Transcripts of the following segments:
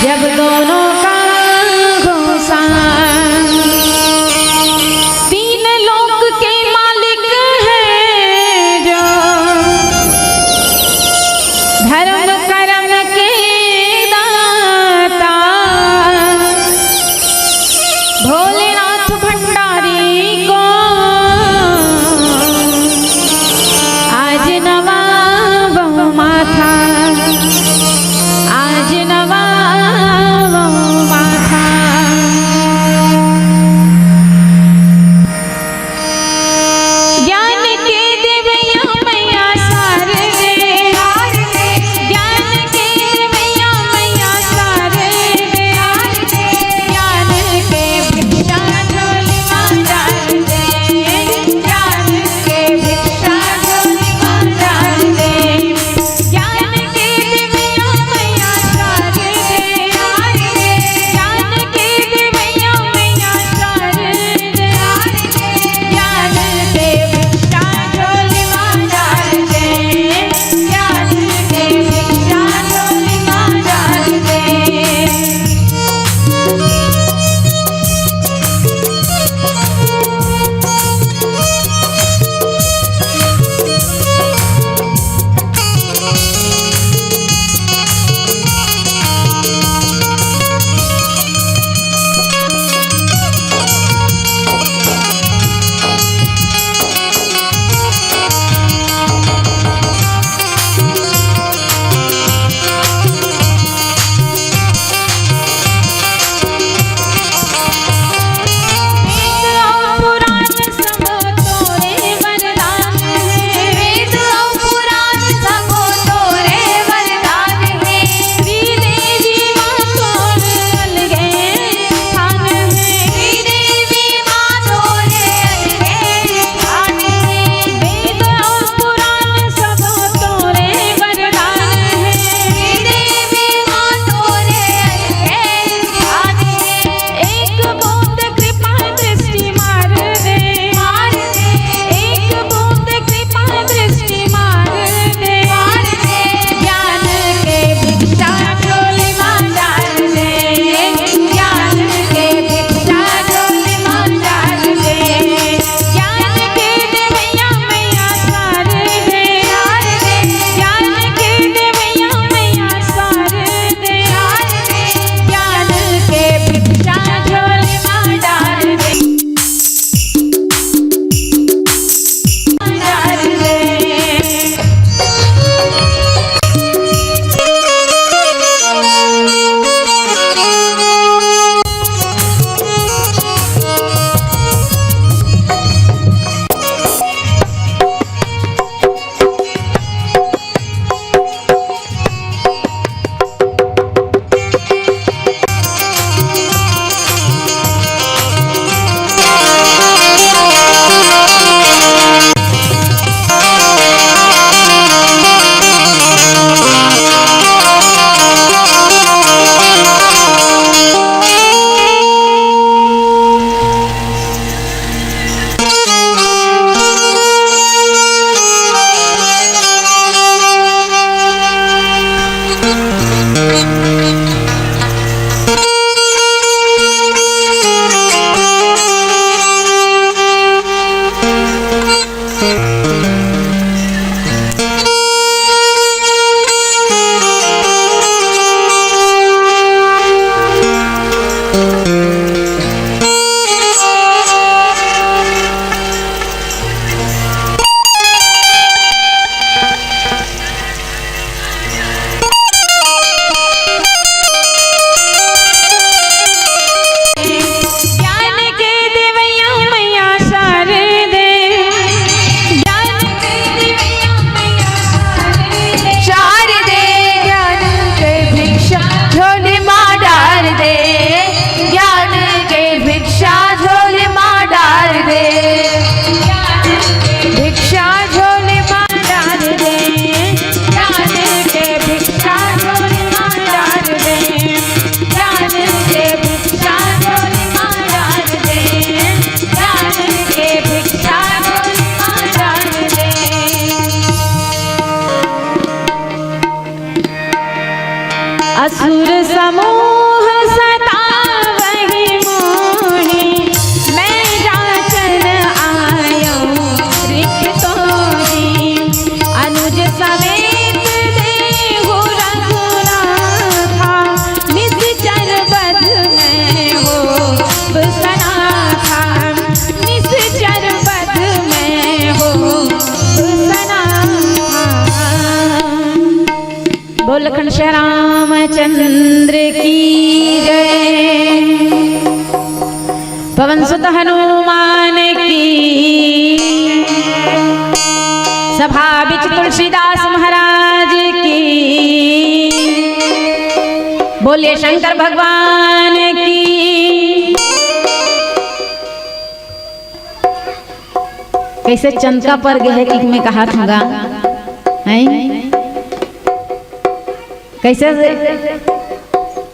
जब दोनों का घोषान तीन लोक के मालिक हैं जो धर्म कर्म के दाता भोलेनाथ भंडारी को आज नवाब माथा आज नवाब असुर समूह सतावहि मोहि, मैं जाचर आयो रिक्तोहि। अनुज समेत देहु रघुनाथा, निश्चर बध में हो सनाथा, निश्चर बध में हो सनाथा। बोल खंड श्री रामचंद्र की जय। पवन सुत हनुमान की, सभा बिच तुलसीदास महाराज की। बोलिए शंकर भगवान की। कैसे चंद्र पर गए कि मैं कहा था कैसे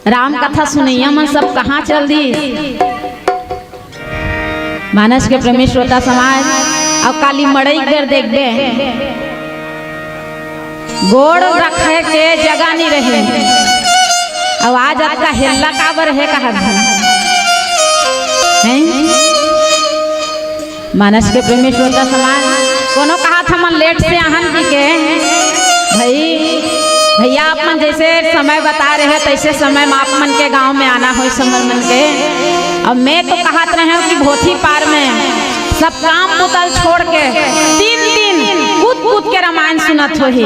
राम कथा सुनैया मन सब कहाँ चल दी। मानस के प्रेमी श्रोता समाज अब काली मड़ई कर देखबे, गोड़ रखे के जगह नहीं रहे। अब आज आपका हिल्ला काबर है कहा है? मानस के प्रेमी श्रोता समाज कोनो कहा था मन लेट से आहन जी के भैया आप मन जैसे समय बता रहे हैं तैसे समय में आप मन के गांव में आना हो समय मन के। अब मैं तो कहत रहे हूँ कि भोथी पार में सब काम बुतल छोड़ के 3 दिन कूद कूद के रामायण सुनत होही।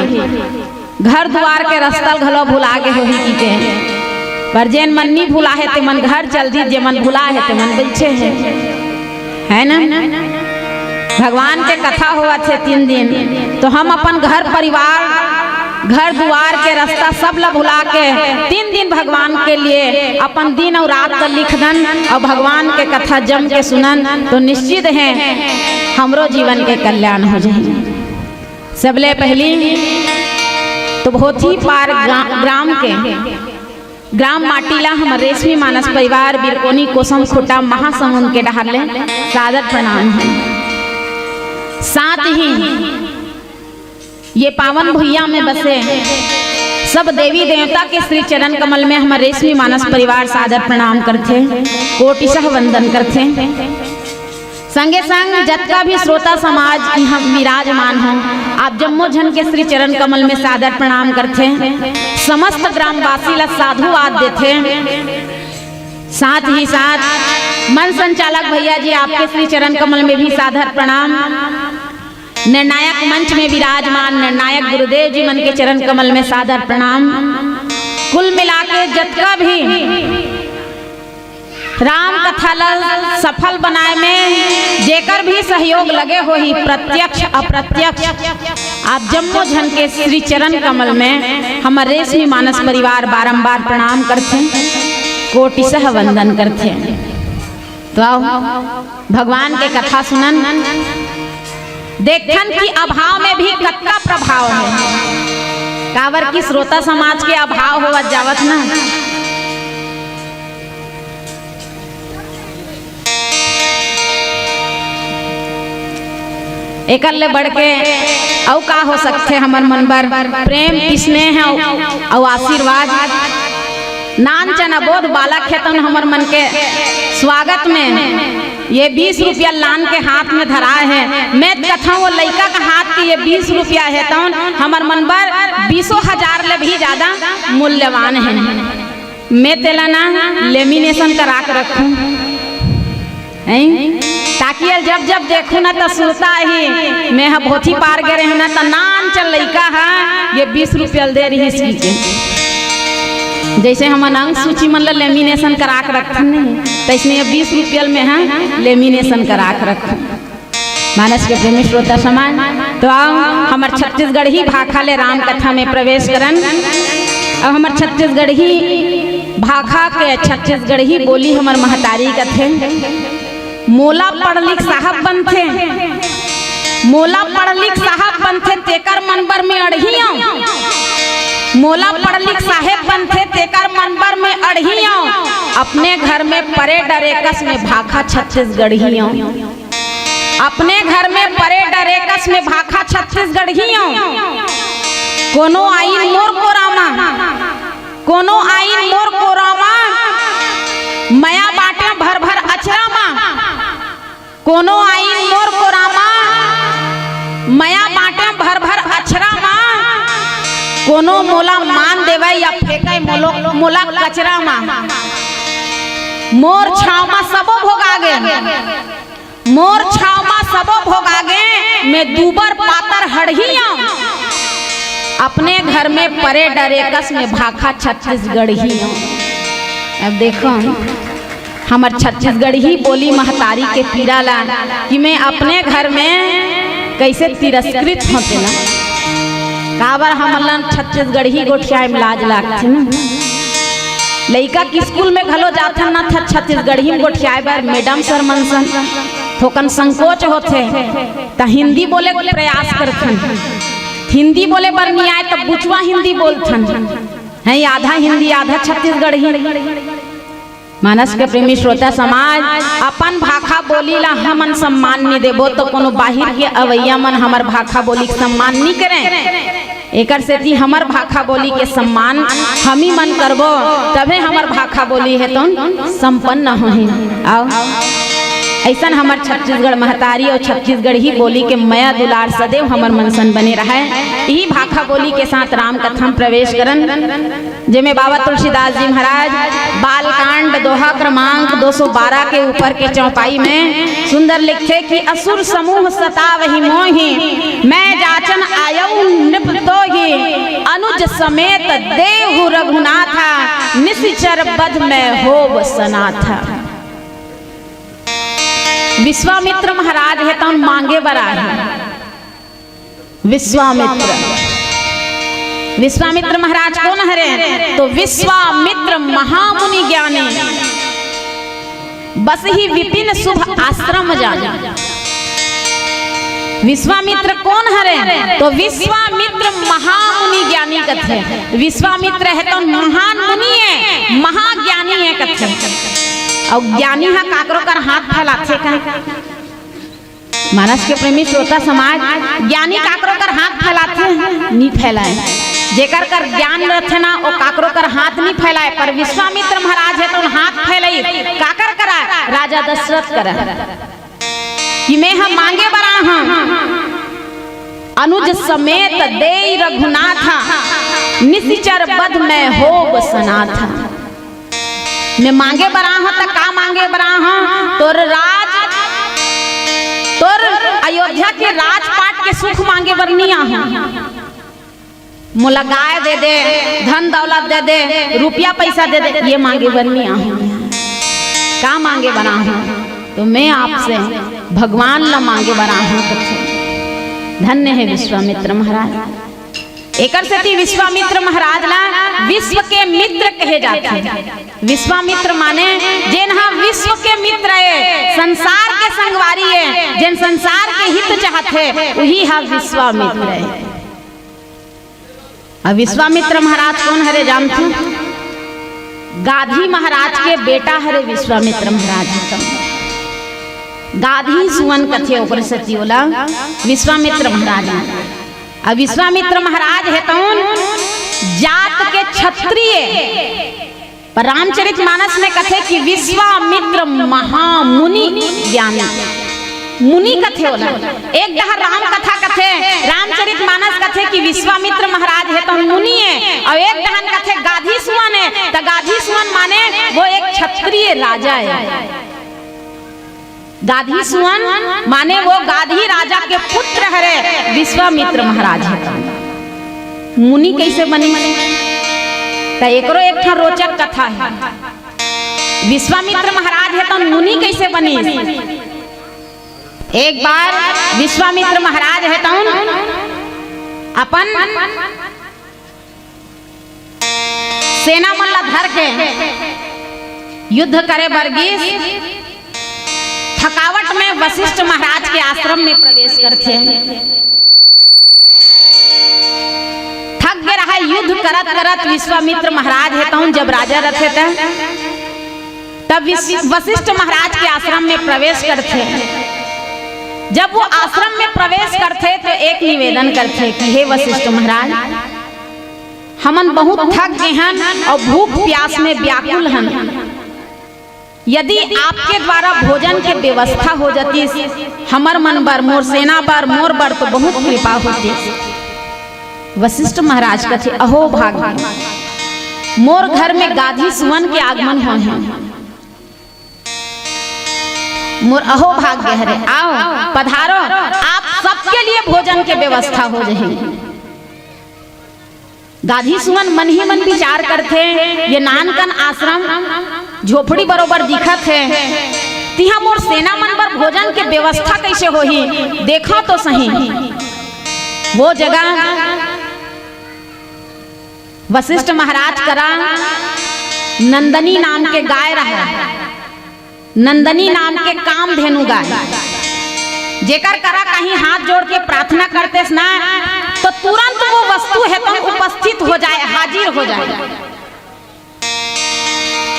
घर द्वार के रास्ता घलो भुला गे होही की के, पर जेन मन नहीं भुला है ते मन घर जल्दी, जे मन भुला है ते मन बिछे है ना। भगवान के कथा हुआ थे 3 दिन, तो हम अपन घर परिवार घर द्वार के रास्ता सब ला भुला के 3 दिन भगवान के लिए अपन दिन और रात का लिख दन और भगवान के कथा जम के सुनन, तो निश्चित है हमरो जीवन के कल्याण हो जाए। सबले पहली तो बहुत ही पार ग्राम माटीला हम रेशमी मानस परिवार बिरकोनी कोसम खुटा महासमुंद के डहाले सादर प्रणाम है। साथ ही ये पावन भुइया में बसे सब देवी देवता के श्री चरण कमल में हमारे रेशमी मानस परिवार सादर प्रणाम करते, कोटिशः वंदन करते। संगे संग जत्का भी श्रोता समाज यहाँ विराजमान हो, आप जम्मो जन के श्री चरण कमल में सादर प्रणाम करते। समस्त ग्रामवासी ला साधुवाद देते। साथ ही साथ मन संचालक भैया जी आपके श्री चरण कमल में भी सादर प्रणाम। निर्णायक मंच में विराजमान निर्णायक गुरुदेव जी मन के चरण कमल में सादर प्रणाम। कुल मिलाके जत्का भी राम कथा सफल बनाए में जेकर भी सहयोग लगे हो ही प्रत्यक्ष अप्रत्यक्ष, आप जम्मो जन के श्री चरण कमल में हमारे रेशमी मानस परिवार बारंबार प्रणाम करते, कोटिशः वंदन करते। तो आओ भगवान के कथा सुनन, देखन की अभाव में भी कत्ता प्रभाव है। कावर की श्रोता समाज के अभाव हो जावत ना। एक ले बढ़ के औ का हो सकते हमर मन बर प्रेम स्नेह और आशीर्वाद। नान चना बोध बाला खेतन हमर मन के स्वागत में ये 20 रुपया लान के हाथ में धरा है। मैं कथा वो लड़का का हाथ की ये 20 रुपया है तो हमर मन बर 20,000 ले भी ज्यादा मूल्यवान है। मैं तेला ना लेमिनेशन करा के रखूं ताकि जब जब देखूं ना तो सुनता ही मैं भोथी पार गए रहे ना तो नान चल लड़का है ये 20 रुपया दे रही इसकी के। जैसे हम अंक सूची मन लेमिनेशन करा के रखन नहीं तैसे ये 20 रुपया में है लेमिनेशन करा के रखूं। मानस के प्रेमी श्रोता समान तो आओ हमार छत्तीसगढ़ी भाखा ले राम कथा में प्रवेश करन। अब हमार छत्तीसगढ़ी भाखा के छत्तीसगढ़ी बोली हमार महतारी कथे। मोला पढ़ लिख साहब बनथे, मोला पढ़ लिख साहब बनथे तेकर मनबर में अड़हिया। मोला पढ़ लिख साहेब बनथे तेकर मनबर में अड़हिया। अपने घर में परे डरे कस में भाखा छत्तीसगढ़िया। अपने घर में परे डरे कस में भाखा छत्तीसगढ़िया। कोनो आई मोर को रामा कोनो आईन मोर कोरामा मया बाटे भर भर अचरामा। कोनो आईन मोर कोरामा मया बाटे भर भर अचरामा। कोनो मोला मान देवे या फेंके मोला कचरा मा। मोर छाव मा सबो भोगागे, मोर छाव मा सबो भोगागे। मैं दूबर पातर हड़हिया अपने घर में परे डरे कस में भाखा छत्तीसगढ़ी। अब देखो हमार छत्तीसगढ़ी बोली महतारी के पीड़ा ला कि मैं अपने घर में कैसे तिरस्कृत होते ना। काबर हमन छत्तीसगढ़ी गोठिया में लाज लागथे ना। लइका के स्कूल में घलो जाथन ना था छत्तीसगढ़ी में गोठिया बार मैडम सर मनसन थोकन संकोच होथे त हिंदी बोले के प्रयास करथन। हिंदी बोले बर नहीं आए तो बुचवा हिंदी बोलथन है, आधा हिंदी आधा छत्तीसगढ़ी। मानस के प्रेमी श्रोता समाज अपन भाखा बोली ला हमन सम्मान नहीं देबो तो कोनो बाहिर के अवैया मन हमर भाखा बोली के सम्मान नहीं करें। एकर सेती हमर भाखा बोली के सम्मान हम ही मन करबो तबे हमर भाखा बोली है तो संपन्न होही। आओ ऐसन हमर छत्तीसगढ़ महतारी और छत्तीसगढ़ी बोली के मया दुलार सदैव हमर मनसन बने रहे। यही भाखा बोली के साथ राम कथा में प्रवेश करन जेमे बाबा तुलसीदास जी महाराज बालकांड दोहा क्रमांक 212 के ऊपर के चौपाई में सुंदर लिखे कि असुर समूह सतावहि मोहि मैं जाचन आयऊ निपतोहि अनुज समेत देहु रघुनाथा निशिचर बध में होव सनाथा। विश्वामित्र महाराज है तो मांगे बरा है। विश्वामित्र विश्वामित्र महाराज कौन हरे तो विश्वामित्र महामुनि ज्ञानी बस ही विपिन शुभ आश्रम जाने। विश्वामित्र कौन हरे तो विश्वामित्र महामुनि ज्ञानी कथे। विश्वामित्र है तो महान मुनि है महाज्ञानी है कथे। और ज्ञानी हा काकरो कर हाथ फैलाथे का। मानस के प्रेमी श्रोता समाज ज्ञानी काकरो कर हाथ फैलाथे नहीं फैलाए। जेकर कर ज्ञान रहथे ना वो काकरो कर हाथ नहीं फैलाए। पर विश्वामित्र महाराज है तो हाथ फैलाई काकर करा राजा दशरथ करा कि मैं हम मांगे बरा हूं अनुज समेत देई रघुनाथा निशिचर बध में होव सनाथा। मैं मांगे बरा हूं तो का मांगे बरा हूं तोर राज तोर अयोध्या के राजपाट के सुख मांगे बरनी हूं। मोला गाय दे दे धन दौलत दे दे रुपया पैसा दे दे ये मांगे बरनी हूं। का मांगे बरा हूं तो मैं आपसे भगवान ला मांगे बरा हूं। धन्य है विश्वामित्र महाराज। एकर सेती विश्वामित्र महाराज ला विश्व के मित्र कहे जाते। विश्वामित्र माने जेन हा विश्व के मित्र है संसार के संगवारी है जेन संसार के हित चाहते वही हा विश्वामित्र है। अब विश्वामित्र महाराज कौन हरे जानते गाधी महाराज के बेटा हरे विश्वामित्र महाराज। गाधी सुवन कथे ओकर सेती होला विश्वामित्र महाराज। अब विश्वामित्र महाराज है तो जात के क्षत्रिय पर रामचरितमानस में कथे कि विश्वामित्र महामुनि ज्ञानी मुनि कथे होला। एक दहर राम कथा कथे रामचरितमानस कथे कि विश्वामित्र महाराज है तो मुनि है और एक दहन कथे गाधी सुवन है तो गाधी सुवन माने वो एक क्षत्रिय राजा है। गाधी सुवन माने वो गाधी राजा के पुत्र हरे विश्वामित्र महाराज है। मुनि कैसे बनी तो एकरो एक ठा रोचक कथा है। विश्वामित्र महाराज है तो मुनि कैसे बनी। एक बार विश्वामित्र महाराज है तो अपन सेना मन ला धर के युद्ध करे बरगीस थकावट में वशिष्ठ महाराज के आश्रम में प्रवेश करते। थक गए रहा युद्ध करत करत विश्वामित्र महाराज है तो जब राजा रहते थे तब वशिष्ठ महाराज के आश्रम में प्रवेश करते। जब वो आश्रम में प्रवेश करते तो एक निवेदन करते कि हे वशिष्ठ महाराज हमन बहुत थक गए हैं और भूख प्यास में व्याकुल हैं। यदि आपके द्वारा भोजन के व्यवस्था हो जाती, हमर मन बर, मोर सेना बर, मोर बर तो बहुत कृपा होती। वशिष्ठ महाराज कथे अहो भाग्य, मोर घर में गाधी सुवन के आगमन हो हैं। मोर अहो भाग्य हरे, आओ पधारो, आप सबके लिए भोजन के व्यवस्था हो जाएगी। गाधी सुमन मन ही मन विचार करते, ये नानकन आश्रम झोपड़ी बरोबर दिखत है, तिहा मोर सेना मन पर भोजन के व्यवस्था कैसे होही, देखो तो सही। वो जगह वशिष्ठ महाराज करा नंदनी नाम के गाय रहा, नंदनी नाम के काम धेनु गाय, जेकर करा कहीं हाथ जोड़ के प्रार्थना करते ना तो तुरंत वो वस्तु है तो उपस्थित हो जाए, हाजिर हो जाए।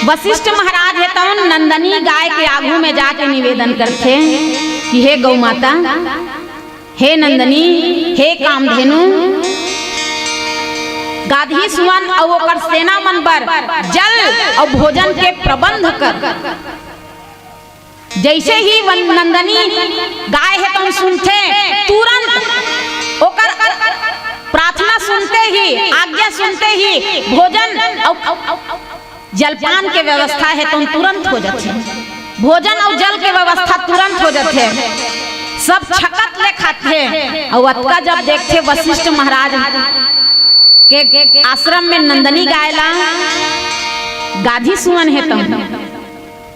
वशिष्ठ महाराज है तो नंदनी गाय के आगू में जाके निवेदन करते कि हे गौ माता, हे नंदनी, हे कामधेनु, गाधी सुवन और ओकर सेना मन पर जल और भोजन के प्रबंध कर। जैसे ही नंदनी गाय है तुम सुनते, तुरंत ओकर प्रार्थना सुनते ही, आज्ञा सुनते ही भोजन और जलपान के व्यवस्था है तुम तुरंत हो जाते, भोजन और जल के व्यवस्था तुरंत हो जाते, सब छकत ले खाते। और अतका जब देखते वशिष्ठ महाराज के आश्रम में नंदनी गायला गाधी सुवन है तुम,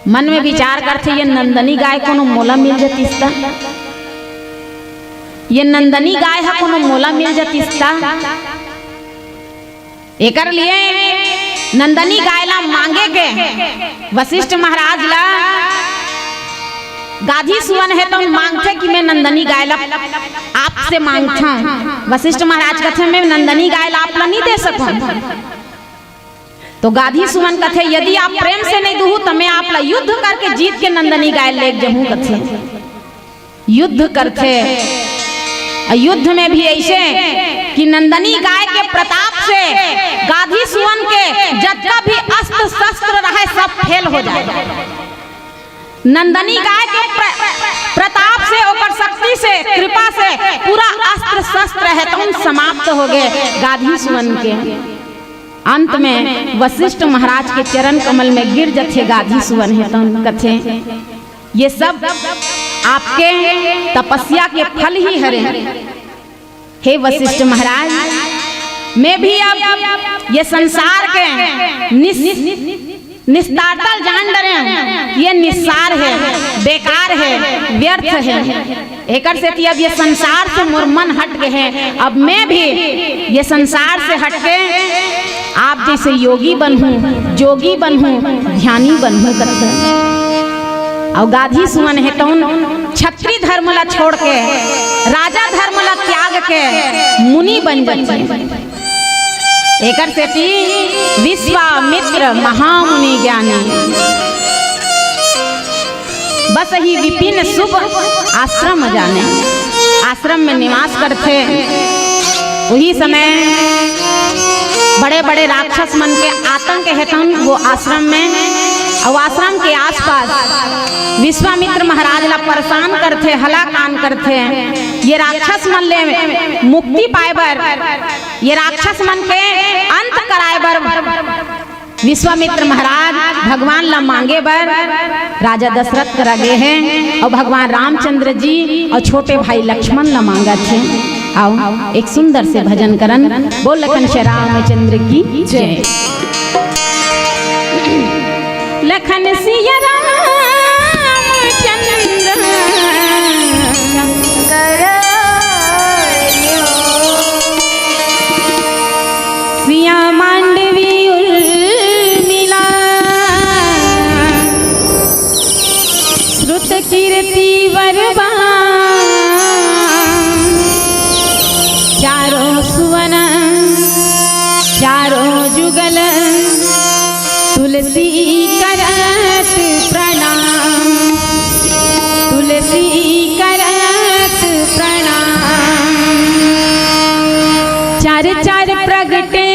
मन में विचार करते ये नंदनी गाय कोनो मोला मिल जातीस्ता, ये नंदनी गाय है कोनो मोला मिल जातीस्ता। एकर लिए नंदनी गाय ला मांगे के वशिष्ठ महाराज ला गाधी सुवन है तो मांगते कि मैं नंदनी गाय ला आपसे मांगता। वशिष्ठ महाराज कहते मैं नंदनी गाय ला आप ला नहीं दे सकूं। तो गाधी सुमन कथे यदि आप प्रेम से नहीं दूँ तो मैं आप ला युद्ध करके जीत के नंदनी गाय ले जाऊं। कथे युद्ध करते, युद्ध में भी ऐसे कि नंदनी गाय के प्रताप से गाधी सुवन के जितना भी अस्त्र शस्त्र रहे सब फेल हो जाए। नंदनी गाय के प्रताप से, ओकर शक्ति से, कृपा से पूरा अस्त्र शस्त्र है तो समाप्त हो गए गाधी सुवन के। अंत में वशिष्ठ महाराज के चरण कमल में गिर जाते गाधी सुवन है तो कथे ये सब आपके तपस्या के फल ही हरे। हे वशिष्ठ महाराज, मैं भी अब ये संसार के निस्तारतल जान डरे, ये निस्सार है, बेकार है, व्यर्थ है। एकर से अब ये संसार से मोर मन हट गए हैं, अब मैं भी ये संसार से हट के आप जैसे योगी बनूं, जोगी बनूं, ध्यानी बनूं करते। और गाधी सुमन है तो क्षत्रिय धर्म ला छोड़ के, राजा धर्म ला त्याग के मुनि बन जाते। एकर से विश्वामित्र महामुनि ज्ञानी बस ही विपिन शुभ आश्रम जाने, आश्रम में निवास करते। वही समय बड़े बड़े राक्षस मन के आतंक हेतु वो आश्रम में और आश्रम के आसपास विश्वामित्र महाराज ला परेशान करते, हलाकान करते। ये राक्षस मन ले मुक्ति पाए बर, ये राक्षस मन के अंत कराए बर विश्वामित्र महाराज भगवान ला मांगे बर राजा दशरथ करा गए हैं और भगवान रामचंद्र जी और छोटे भाई लक्ष्मण ला मांगा थे। आओ एक सुंदर से भजन करन, बोल लखन श्री रामचंद्र की जय। लखन सिया सिया मांडवी उर्मिला श्रुत कीर्ति वरवा चारों सुवन चारों जुगल तुलसी करत प्रणाम, तुलसी करत प्रणाम। चार चार प्रगटे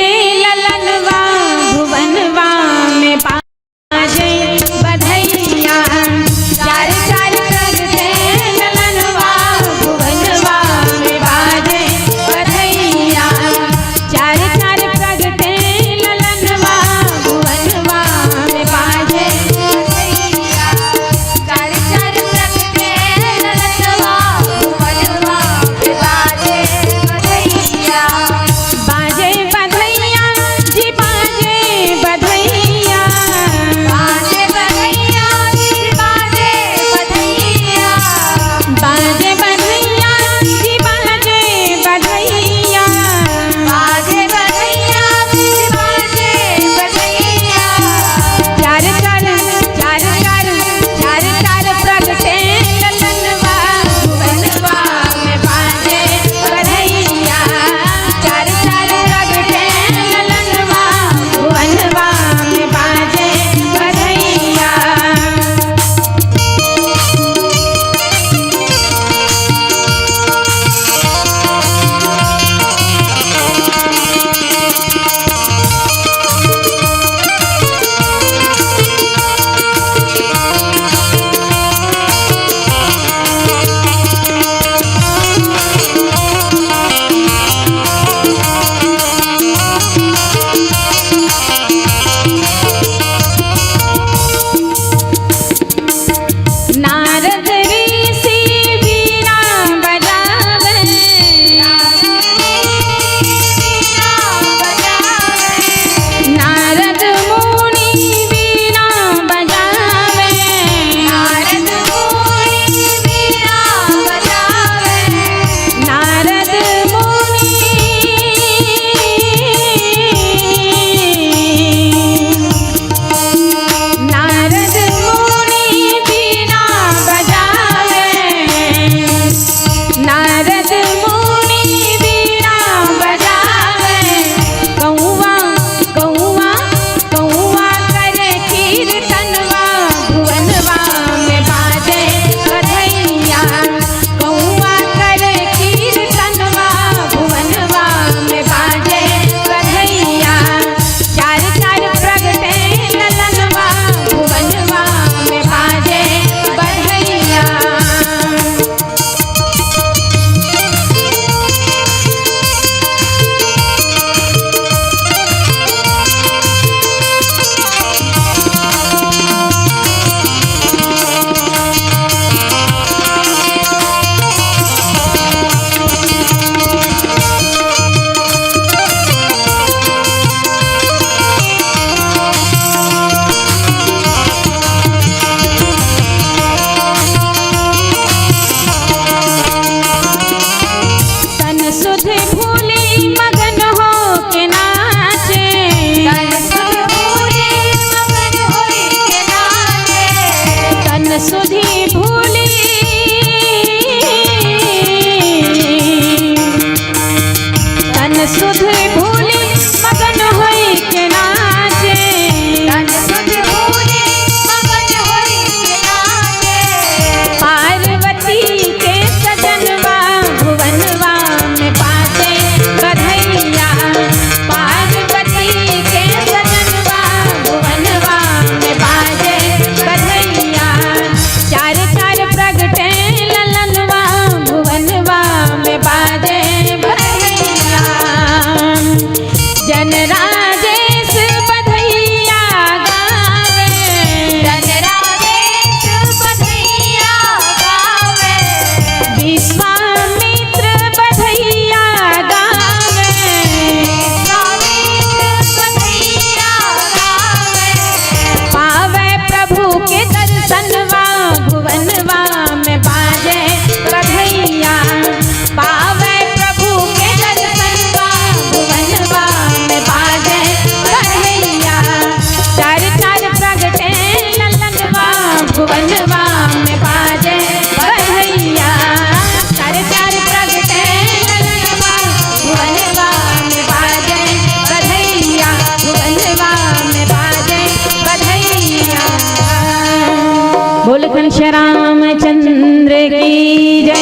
घनश्याम रामचंद्र की जय।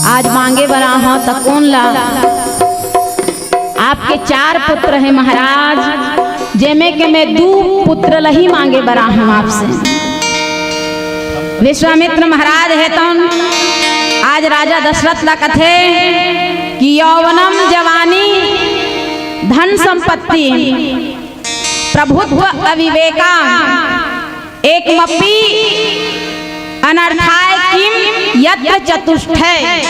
आज मांगे बरा हो तो कौन ला? आपके 4 पुत्र हैं महाराज, जेमे के मैं 2 पुत्र लही मांगे बरा हूँ आपसे। विश्वामित्र महाराज है तो आज राजा दशरथ ला कथे कि यौवनम जवानी धन संपत्ति प्रभुत्व अविवेका एक मपी अनर्थाय किम यत्र चतुष्टय।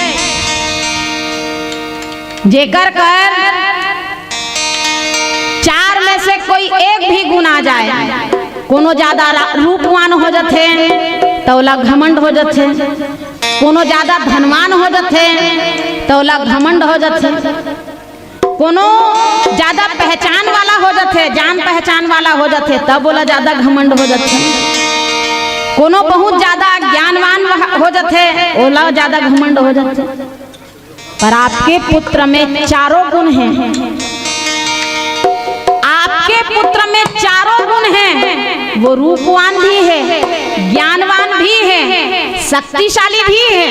जेकर कर 4 में से कोई एक भी गुण आ जाए, कोनो ज्यादा रूपवान हो जाते तो ओला घमंड हो जाते, कोनो ज्यादा धनवान हो जाते तो ओला घमंड हो जाते, कोनो ज्यादा पहचान वाला हो जाते, जान पहचान वाला हो जाते तब बोला ज्यादा घमंड हो जाते, कोनो बहुत ज्यादा ज्ञानवान हो जाते ओला ज्यादा घमंड हो जाते। पर आपके पुत्र में 4 गुण हैं, आपके पुत्र में 4 गुण हैं। वो रूपवान भी है, ज्ञानवान भी है, शक्तिशाली भी है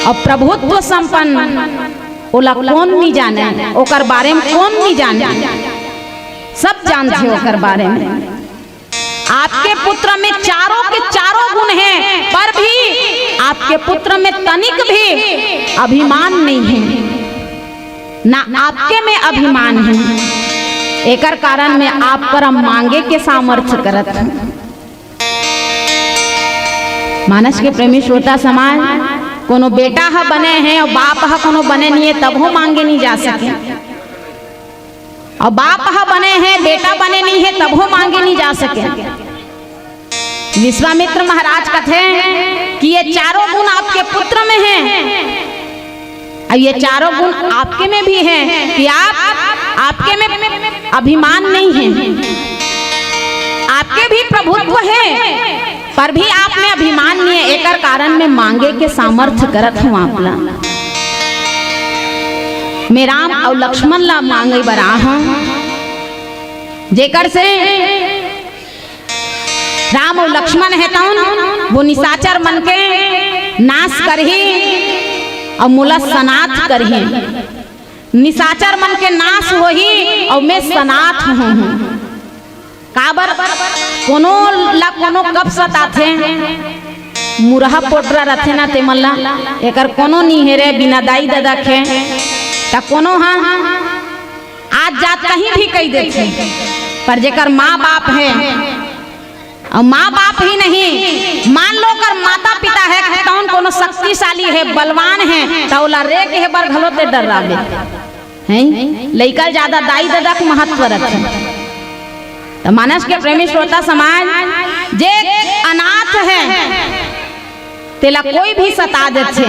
और प्रभुत्व संपन्न। ओला कौन नहीं जाने, ओकर बारे में कौन नहीं जाने, सब जानते ओकर बारे में। आपके पुत्र में 4 के 4 गुण हैं, पर भी आपके पुत्र में तनिक भी अभिमान नहीं है, ना आपके में अभिमान है। एकर कारण में आप पर मांगे के सामर्थ्य करत है। मानस के प्रेमी श्रोता समाज, कोनो बेटा हा बने हैं और बाप हा कोनो बने नहीं है तब हो मांगे नहीं जा सके, और बाप हा बने हैं बेटा बने नहीं है तब हो मांगे नहीं जा सके। विश्वामित्र महाराज कहते कि ये 4 गुण आपके पुत्र में हैं और ये 4 गुण आपके में भी हैं कि आपके में अभिमान नहीं है, आपके भी प्रभुत्व है पर भी आप में अभिमान नहीं है। एकर कारण में मांगे के सामर्थ्य करत हूँ आपला। मैं राम और लक्ष्मण ला मांगे बरा हूँ, जेकर से राम और लक्ष्मण है तो वो निशाचर मन के नाश करही और मूला सनाथ करही। निशाचर मन के नाश होही और मैं सनाथ हूँ। काबर कोनो ला कोनो कब सताथे, मुरहा पोटरा रथे ना ते मल्ला एकर कोनो नहीं है रे, बिना दाई दादा खे ता कोनो हाँ आज जात कहीं भी कही देते। पर जेकर माँ बाप है और माँ बाप ही नहीं, मान लो कर माता पिता है कौन कोनो शक्तिशाली है, बलवान है तो ओला रे के बर घलो ते डर राबे हैं। लइका ज्यादा दाई दादा के महत्व रखे। तो मानस के प्रेमी श्रोता समाज, जे अनाथ है तेला कोई भी सता देते,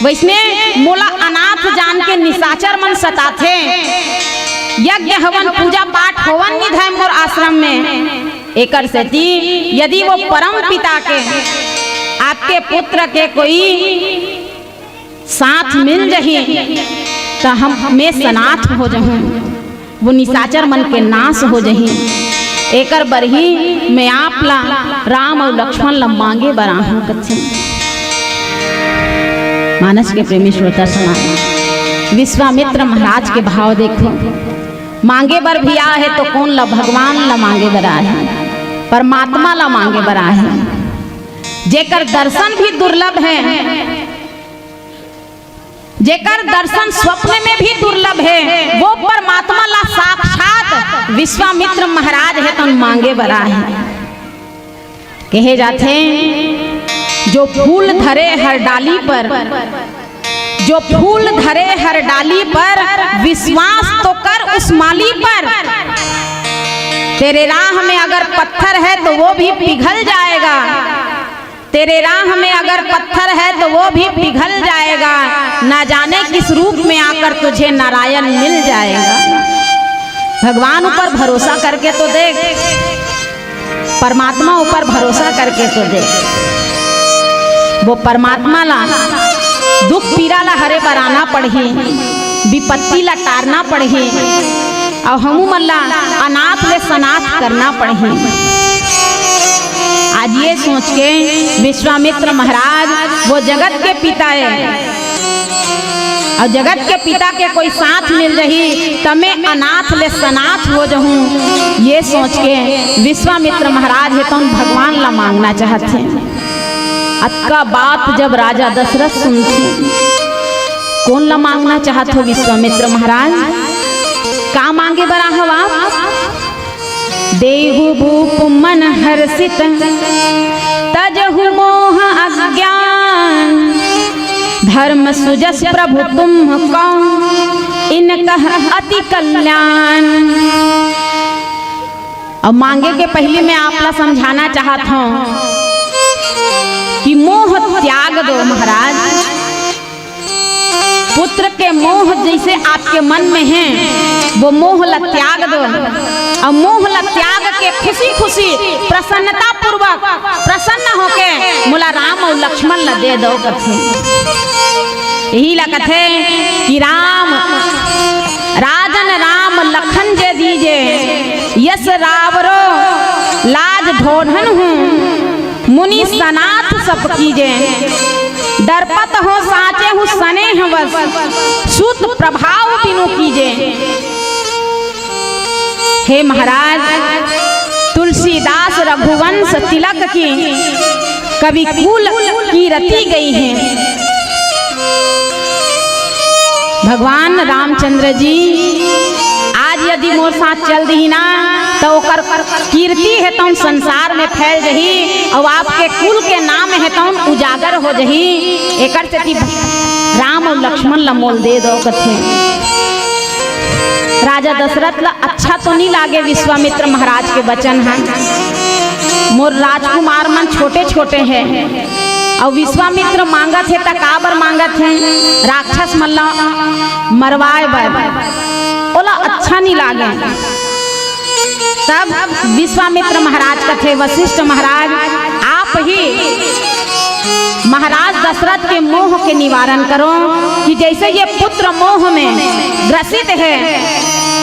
वैसने मोला अनाथ जान के निशाचर मन सताथे। यज्ञ हवन पूजा पाठ होवन निधाय मोर आश्रम में। एकर सेती यदि वो परम पिता के आपके पुत्र के कोई साथ मिल जही तो हम में सनाथ हो जहूं, वो निशाचर मन के नाश हो जही। एकर बरही मैं आप ला राम और लक्ष्मण ला मांगे बरा हूँ कच्छे। मानस के प्रेमी श्रोता समाज, विश्वामित्र महाराज के भाव देखो। मांगे बर भी आ है तो कौन ला? भगवान ला मांगे बरा है, परमात्मा ला मांगे बरा है। जेकर दर्शन भी दुर्लभ है, जेकर दर्शन स्वप्न में भी दुर्लभ है, वो परमात्मा ला साक्षात विश्वामित्र महाराज है तो मांगे बरा है। कहे जाते जो फूल धरे हर डाली पर, जो फूल धरे हर डाली पर, विश्वास तो कर उस माली पर। तेरे राह में अगर पत्थर है तो वो भी पिघल जाएगा, तेरे राह में अगर पत्थर है तो वो भी पिघल जाएगा। ना जाने किस रूप में आकर तुझे नारायण मिल जाएगा। भगवान ऊपर भरोसा करके तो देख, परमात्मा ऊपर भरोसा करके तो देख। वो परमात्मा ला दुख पीड़ा ला हरे बराना पड़ही, विपत्ति ला टारना पड़ही, और हमू मल्ला अनाथ ले सनाथ करना पड़ही। आज ये सोच के विश्वामित्र महाराज वो जगत के पिता है और जगत के पिता के कोई साथ मिल रही तो मैं अनाथ ले सनाथ हो जाऊं, ये सोच के विश्वामित्र महाराज है तो भगवान ला मांगना चाहते हैं। अक्का बात जब राजा दशरथ सुनते, कौन ला मांगना चाहते हो विश्वामित्र महाराज? का मांगे बरा हो आप? देहु भूप मन हर्षित तजहु मोह अज्ञान, धर्म सुजस प्रभु तुम कौन इनका अति कल्याण। अब मांगे के पहले मैं आपला समझाना चाहता हूँ कि मोह त्याग दो महाराज। पुत्र के मोह जैसे आपके मन में है वो मोह ला त्याग दो और मोह ला त्याग के खुशी खुशी प्रसन्नता पूर्वक प्रसन्न होके मुला राम और लक्ष्मण ला दे दो कथे। यही ला कथे कि राम राजन राम लखन जे दीजे, यस रावरो लाज ढोढ़न हूँ, मुनि सनाथ सब कीजे, दरपत हो साचे हूँ सने हवस, सूत प्रभाव बिनु कीजे। हे महाराज, तुलसीदास रघुवंश तिलक की कवि कुल की रति गई है। भगवान रामचंद्र जी आज यदि मोर साथ चल दी ना तो ओकर कीर्ति है तो संसार में फैल जही और आपके कुल के नाम है तो उजागर हो जही। एकर से राम और लक्ष्मण ला मोल दे दो कथे। राजा दशरथ ला अच्छा तो नहीं लागे विश्वामित्र महाराज के वचन है। मोर राजकुमार मन छोटे छोटे हैं और विश्वामित्र मांगत है तकाबर मांगत है राक्षस मल्ला मरवाए बर, ओला अच्छा नहीं लागे। तब विश्वामित्र महाराज कथे, वशिष्ठ महाराज आप ही महाराज दशरथ के मोह के निवारण करो कि जैसे ये पुत्र मोह में ग्रसित है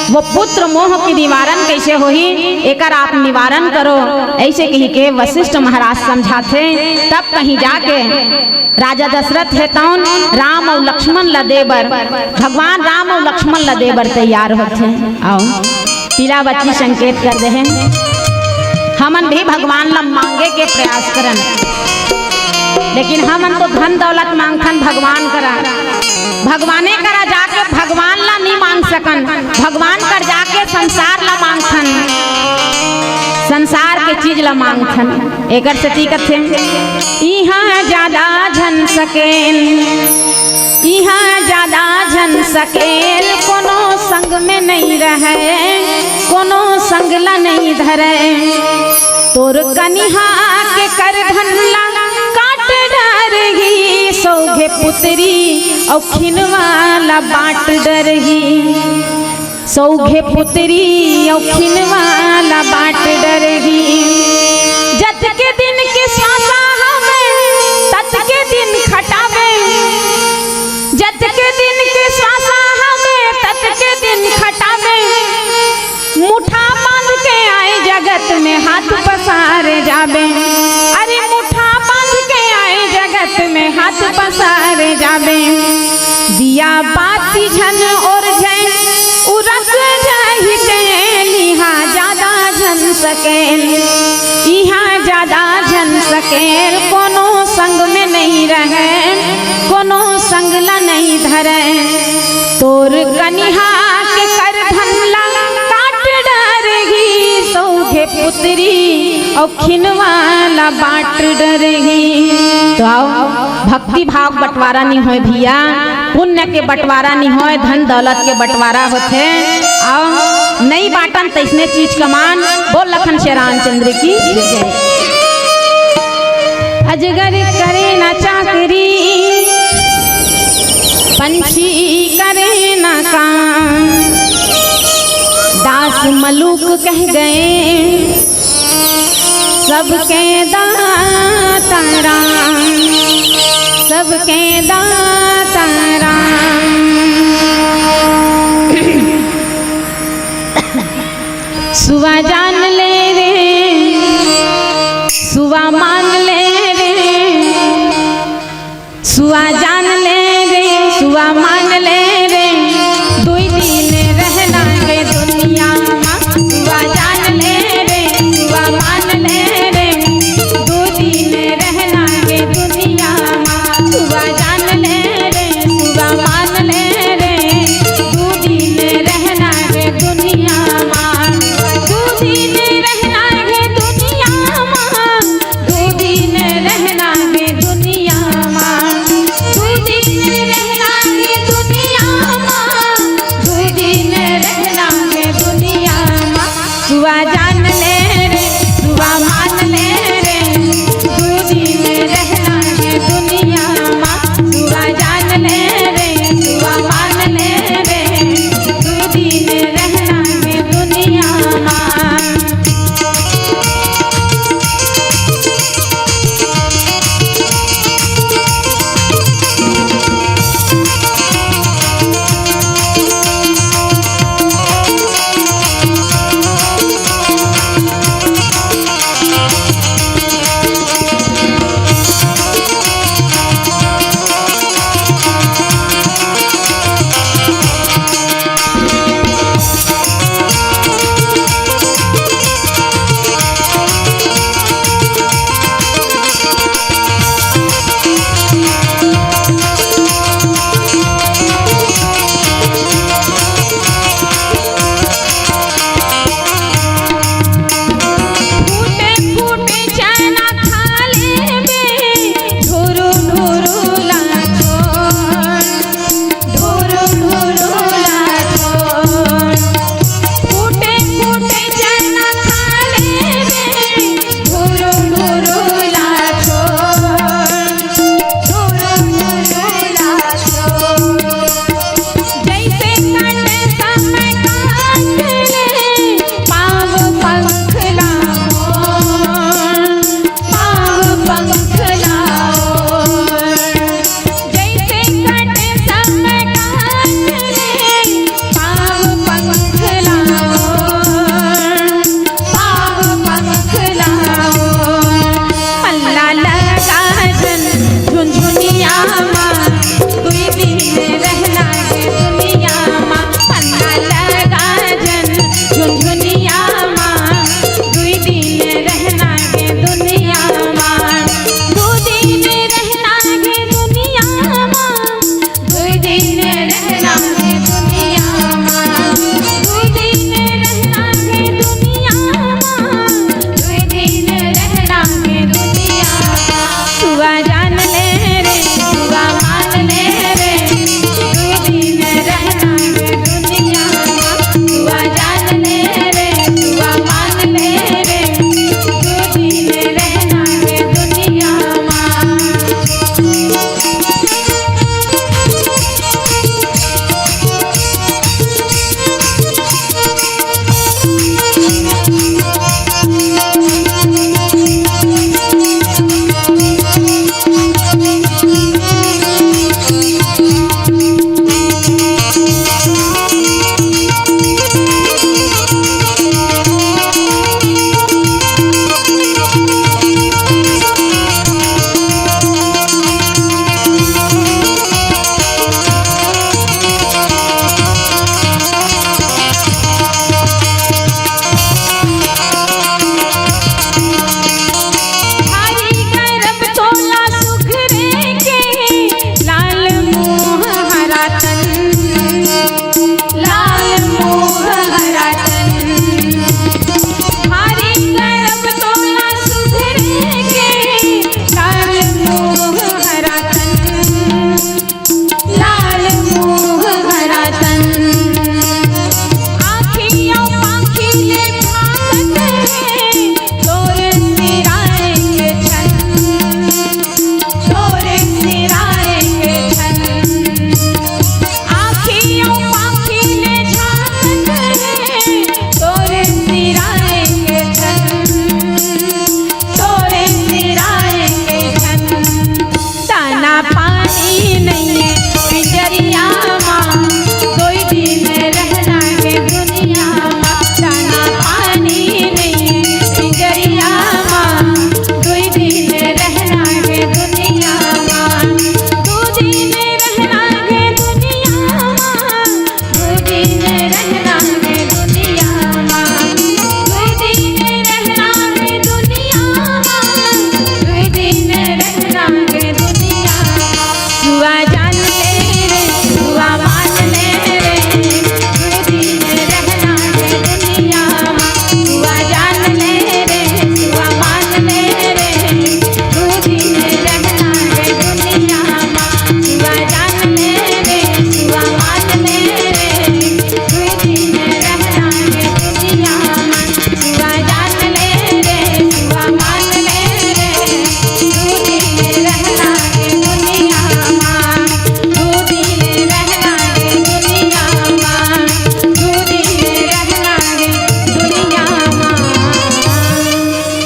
वो पुत्र मोह की निवारण कैसे होही, एकर आप निवारण करो। ऐसे कही के वशिष्ठ महाराज समझाते। तब कहीं जाके राजा दशरथ है तौन राम और लक्ष्मण ला देबर, भगवान राम और लक्ष्मण ला देबर तैयार होते। आओ पीला बच्ची संकेत कर दे हैं, हमन भी भगवान ला मांगे के प्रयास करन, लेकिन हमन तो धन दौलत मांगथन भगवान करा, भगवाने करा जाके भगवान ला नहीं मांग सकन, भगवान कर जाके संसार ला मांगथन, संसार के चीज ला मांगथन। एकर से टीकत है इहाँ ज्यादा झन सकेल, इहाँ ज्यादा झन सकेल, कोनो संग में नहीं रहे, कोनो संग ला नहीं धरे, तोर कनिहा के कर धन ला काट डरही, सौघे पुत्री और खिनवाला बाट डरही, सौघे पुत्री और खिनवाला बाट डरही। जत के दिन के श्वासा हमें तत के दिन खटावे, जत के दिन के श्वासा हमें तत के दिन खटावे, मुठा बांध के आए जगत में हाथ पसारे जाबे, अरे मुठा बांध के आए जगत में हाथ पसारे जाबे, दिया बाती झन और झन उरस जाहि के, लिहा ज्यादा झन सकेल, इहाँ ज्यादा झन सकेल, कोनो संग में नहीं रहे, कोनो संग ला नहीं धरे, तोर कनिहा के कर धन ला काट डरही, सौघे पुत्री और खिनवाला बाट डरही। तो आओ भक्ति भाव बंटवारा नहीं होए भैया, पुण्य के बंटवारा नहीं होए, धन दौलत के बंटवारा होते। आओ नहीं बाटन तैसने चीज कमान। बोल लखन श्री रामचंद्र की जय। अजगर करे ना चाकरी, पंछी करे ना काम, दास मलूक कह गए सबके दाता राम, सबके दाता राम। सुवा जान ले रे सुवा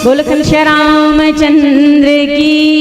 बोल श्री रामचंद्र की